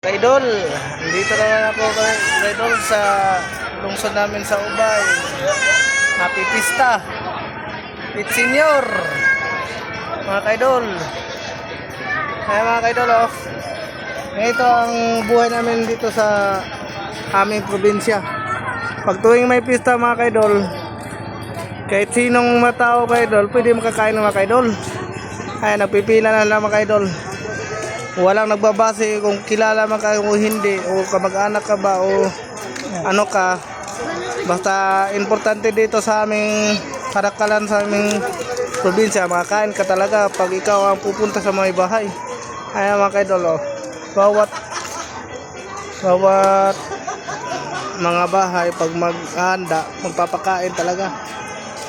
Kaidol, dito naman ako Kaidol sa lungsod namin sa Ubay. Happy Pista Pit Senior mga Kaidol. Kaya mga Kaidol, ito ang buhay namin dito sa aming probinsya. Pag tuwing may pista mga Kaidol, kahit sinong matao Kaidol, pwede makakain ng mga Kaidol. Ay, nagpipila na lang mga Kaidol. Walang nagbabase kung kilala man ka o hindi, o kamag-anak ka ba o ano ka. Basta importante dito sa aming karakalan, sa aming probinsya, makakain ka talaga pag ikaw ang pupunta sa mga bahay. Ayan mga Kaidol, bawat mga bahay pag maghahanda, magpapakain talaga.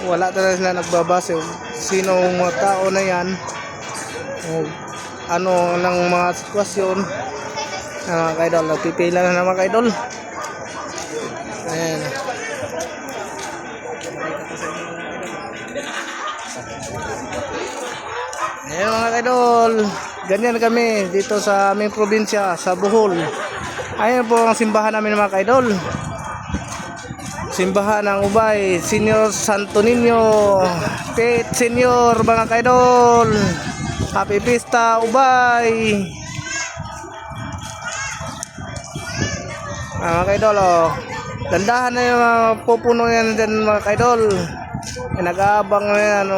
Wala talaga sila nagbabase sinong mga tao na yan o ano ng mga sitwasyon. Mga Kaidol, nagpipila na mga Kaidol. Ayan. Ayan mga Kaidol, ganyan kami dito sa aming probinsya, sa Bohol. Ayan po ang simbahan namin mga Kaidol. Simbahan ng Ubay, Senior Santo Niño Pit Senior mga Kaidol. Happy Pista Ubay. Mga Kaidol, dandahan na yung pupuno yan dyan mga Kaidol. Nag-aabang na yan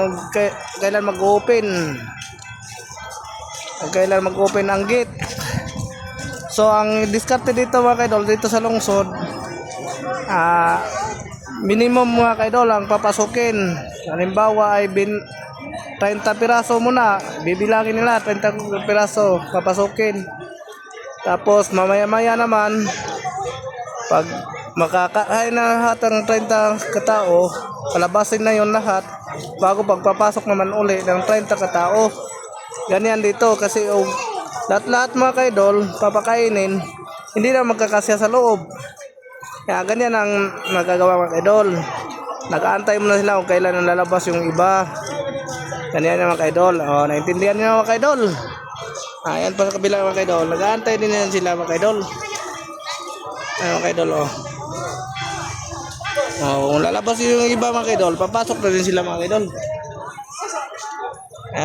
kailan mag-open. Kailan mag-open ang gate. So ang diskarte dito mga Kaidol, dito sa lungsod, minimum mga Kaidol ang papasukin. Halimbawa ay 30 piraso muna, bibilangin nila 30 piraso papasukin. Tapos mamaya-maya naman, pag makakain na lahat ng 30 katao, palabasin na yon lahat bago pagpapasok naman uli ng 30 katao. Ganyan dito kasi lahat-lahat mga Kaidol papakainin, hindi na magkakasya sa loob. Kaya ganyan ang nagagawa mga Kaidol. Nag-aantay mo na sila kung kailan lalabas yung iba. Ganyan mga Kaidol. Naintindihan niyo mga Kaidol. Ayan pa sa kabila mga Kaidol. Nag-aantay din yan sila mga Kaidol. Ayan mga Kaidol. Kung lalabas yung iba mga Kaidol, papasok na din sila mga Kaidol.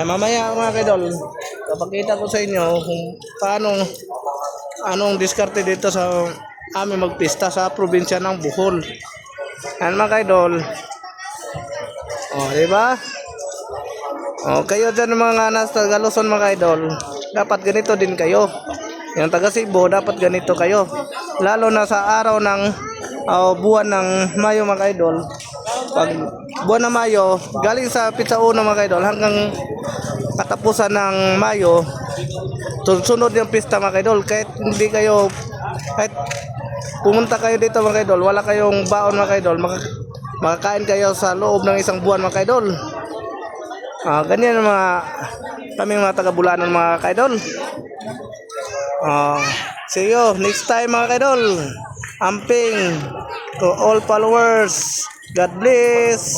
Mamaya mga Kaidol, kapagkita ko sa inyo kung paano, anong diskarte dito sa aming magpista sa probinsya ng Bohol. Ayan mga Kaidol. Diba? Kayo dyan mga nasa Galuson mga Kaidol, dapat ganito din kayo. Yung taga Cebu, dapat ganito kayo. Lalo na sa araw ng buwan ng Mayo mga Kaidol. Pag buwan ng Mayo, galing sa Pizza Uno mga Kaidol hanggang katapusan ng Mayo, sunod yung pista mga Kaidol. Kahit hindi kayo, kahit pumunta kayo dito mga Kaidol, wala kayong baon mga Kaidol, makakain kayo sa loob ng isang buwan mga Kaidol. Ganyan kaming mga taga-Bulanan mga Kaidol. See you next time mga Kaidol. Amping to all followers. God bless.